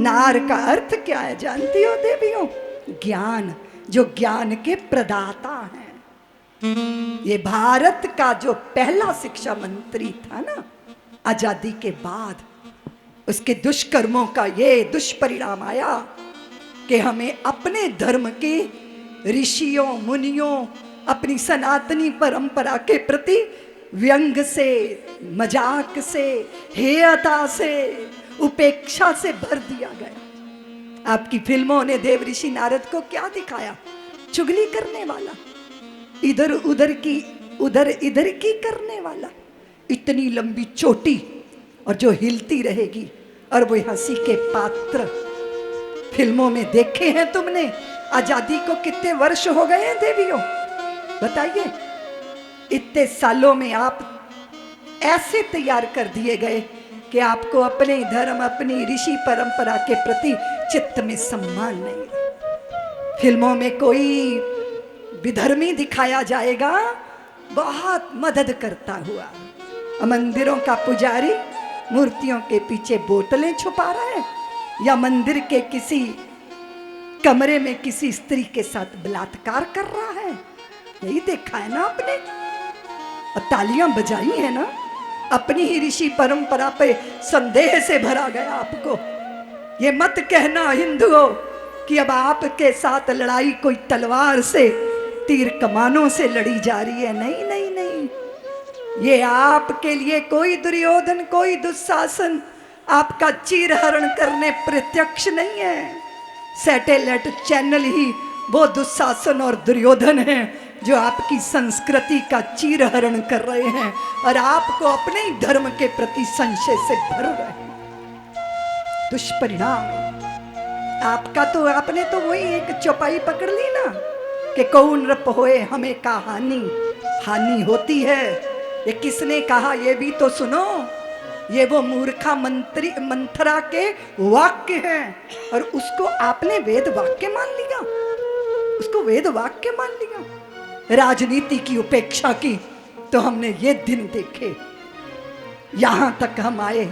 नार का अर्थ क्या है जानती हो देवियों? ज्ञान, जो ज्ञान के प्रदाता हैं। ये भारत का जो पहला शिक्षा मंत्री था ना आजादी के बाद, उसके दुष्कर्मों का ये दुष्परिणाम आया कि हमें अपने धर्म के ऋषियों मुनियों, अपनी सनातनी परंपरा के प्रति व्यंग से, मजाक से, हेयता से, उपेक्षा से भर दिया गया। आपकी फिल्मों ने देव ऋषि नारद को क्या दिखाया? चुगली करने वाला, इधर उधर की, उधर इधर की करने वाला, इतनी लंबी चोटी और जो हिलती रहेगी, और वो हंसी के पात्र फिल्मों में देखे हैं तुमने। आजादी को कितने वर्ष हो गए हैं देवियों, बताइए? इतने सालों में आप ऐसे तैयार कर दिए गए कि आपको अपने धर्म, अपनी ऋषि परंपरा के प्रति चित्त में सम्मान नहीं। फिल्मों में कोई विधर्मी दिखाया जाएगा बहुत मदद करता हुआ, मंदिरों का पुजारी मूर्तियों के पीछे बोतलें छुपा रहा है, या मंदिर के किसी कमरे में किसी स्त्री के साथ बलात्कार कर रहा है। यही देखा है ना आपने, और तालियां बजाई है ना। अपनी ही ऋषि परंपरा पे संदेह से भरा गया आपको। ये मत कहना हिंदुओं कि अब आपके साथ लड़ाई कोई तलवार से, तीर कमानों से लड़ी जा रही है। नहीं नहीं नहीं, ये आपके लिए कोई दुर्योधन, कोई दुशासन आपका चीरहरण करने प्रत्यक्ष नहीं है। सैटेलाइट चैनल ही वो दुशासन और दुर्योधन हैं जो आपकी संस्कृति का चीरहरण कर रहे हैं और आपको अपने ही धर्म के प्रति संशय से भर रहे हैं। दुष्परिणाम आपका तो, आपने तो वही एक चौपाई पकड़ ली ना कि कौन रप होए हमें का हानि, हानि होती है। ये किसने कहा ये भी तो सुनो। ये वो मूर्खा मंत्री मंथरा के वाक्य हैं, और उसको आपने वेद वाक्य मान लिया, उसको वेद वाक्य मान लिया। राजनीति की उपेक्षा की तो हमने ये दिन देखे। यहां तक हम आए,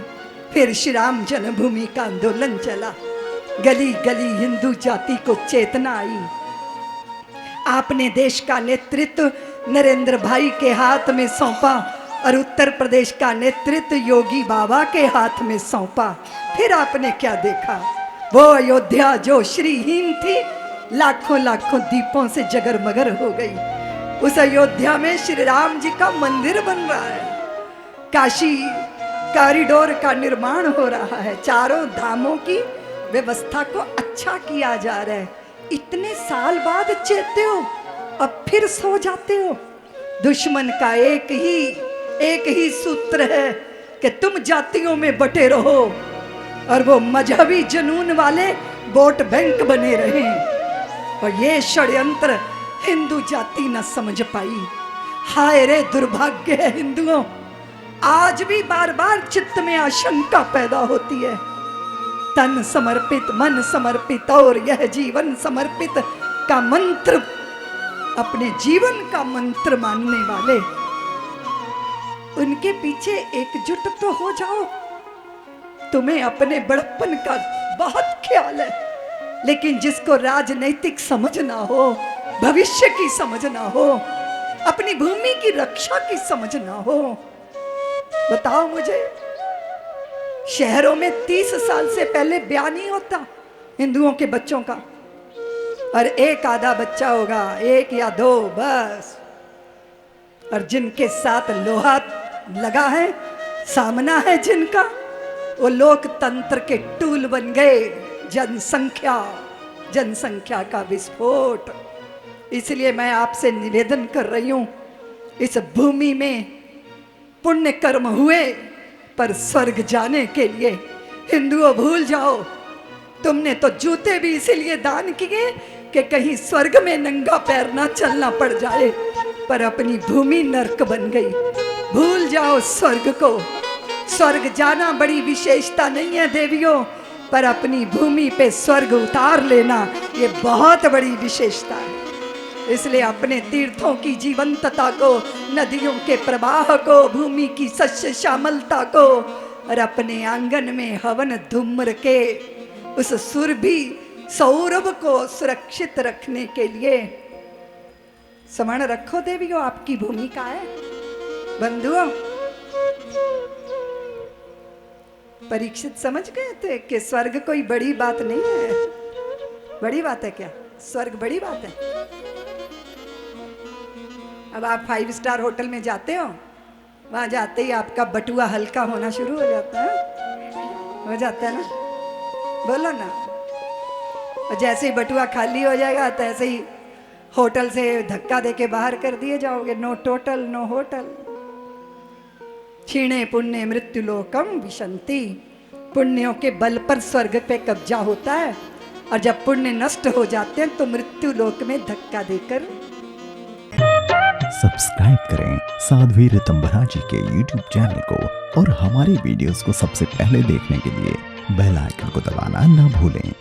फिर श्री राम जन्मभूमि का आंदोलन चला, गली गली हिंदू जाति को चेतना आई। आपने देश का नेतृत्व नरेंद्र भाई के हाथ में सौंपा और उत्तर प्रदेश का नेतृत्व योगी बाबा के हाथ में सौंपा। फिर आपने क्या देखा? वो अयोध्या जो श्रीहीन थी, लाखों लाखों दीपों से जगरमगर हो गई। उस अयोध्या में श्री राम जी का मंदिर बन रहा है, काशी कॉरिडोर का निर्माण हो रहा है, चारों धामों की व्यवस्था को अच्छा किया जा रहा है। इतने साल बाद चेते हो, अब फिर सो जाते हो। दुश्मन का एक ही सूत्र है कि तुम जातियों में बटे रहो और वो मजहबी जुनून वाले वोट बैंक बने रहें। और ये षड्यंत्र हिंदू जाति न समझ पाई। हाय रे दुर्भाग्य है हिंदुओं, आज भी बार बार चित्त में आशंका पैदा होती है। तन समर्पित, मन समर्पित और यह जीवन समर्पित का मंत्र अपने जीवन का मंत्र मानने वाले, उनके पीछे एकजुट तो हो जाओ। तुम्हें अपने बड़प्पन का बहुत ख्याल है, लेकिन जिसको राजनैतिक समझ ना हो, भविष्य की समझ ना हो, अपनी भूमि की रक्षा की समझ ना हो, बताओ मुझे। शहरों में 30 साल से पहले ब्याह नहीं होता हिंदुओं के बच्चों का, और एक आधा बच्चा होगा, एक या दो बस। और जिनके साथ लोहा लगा है, सामना है जिनका, वो लोकतंत्र के टूल बन गए। जनसंख्या का विस्फोट। इसलिए मैं आपसे निवेदन कर रही हूं, इस भूमि में पुण्य कर्म हुए, पर स्वर्ग जाने के लिए हिंदुओं भूल जाओ। तुमने तो जूते भी इसीलिए दान किए कि कहीं स्वर्ग में नंगा पैर ना चलना पड़ जाए, पर अपनी भूमि नरक बन गई। भूल जाओ स्वर्ग को। स्वर्ग जाना बड़ी विशेषता नहीं है देवियों, पर अपनी भूमि पे स्वर्ग उतार लेना ये बहुत बड़ी विशेषता है। इसलिए अपने तीर्थों की जीवंतता को, नदियों के प्रवाह को, भूमि की शस्य श्यामलता को, और अपने आंगन में हवन धूम्र के उस सुरभि सौरभ को सुरक्षित रखने के लिए स्मरण रखो देवियों, आपकी भूमिका है। बंधुओं, परीक्षित समझ गए थे कि स्वर्ग कोई बड़ी बात नहीं है। बड़ी बात है क्या? स्वर्ग बड़ी बात है। अब आप 5 स्टार होटल में जाते हो, वहां जाते ही आपका बटुआ हल्का होना शुरू हो जाता है, हो जाता है ना? बोलो ना। और जैसे ही बटुआ खाली हो जाएगा तैसे ही होटल से धक्का देके बाहर कर दिए जाओगे। No total no hotel. क्षीणे पुण्य मृत्यु लोकम विशंति। पुण्यों के बल पर स्वर्ग पे कब्जा होता है, और जब पुण्य नष्ट हो जाते हैं तो मृत्यु लोक में धक्का देकर। सब्सक्राइब करें साध्वी ऋतंभरा जी के YouTube चैनल को, और हमारे वीडियोस को सबसे पहले देखने के लिए बेल आइकन को दबाना ना भूलें।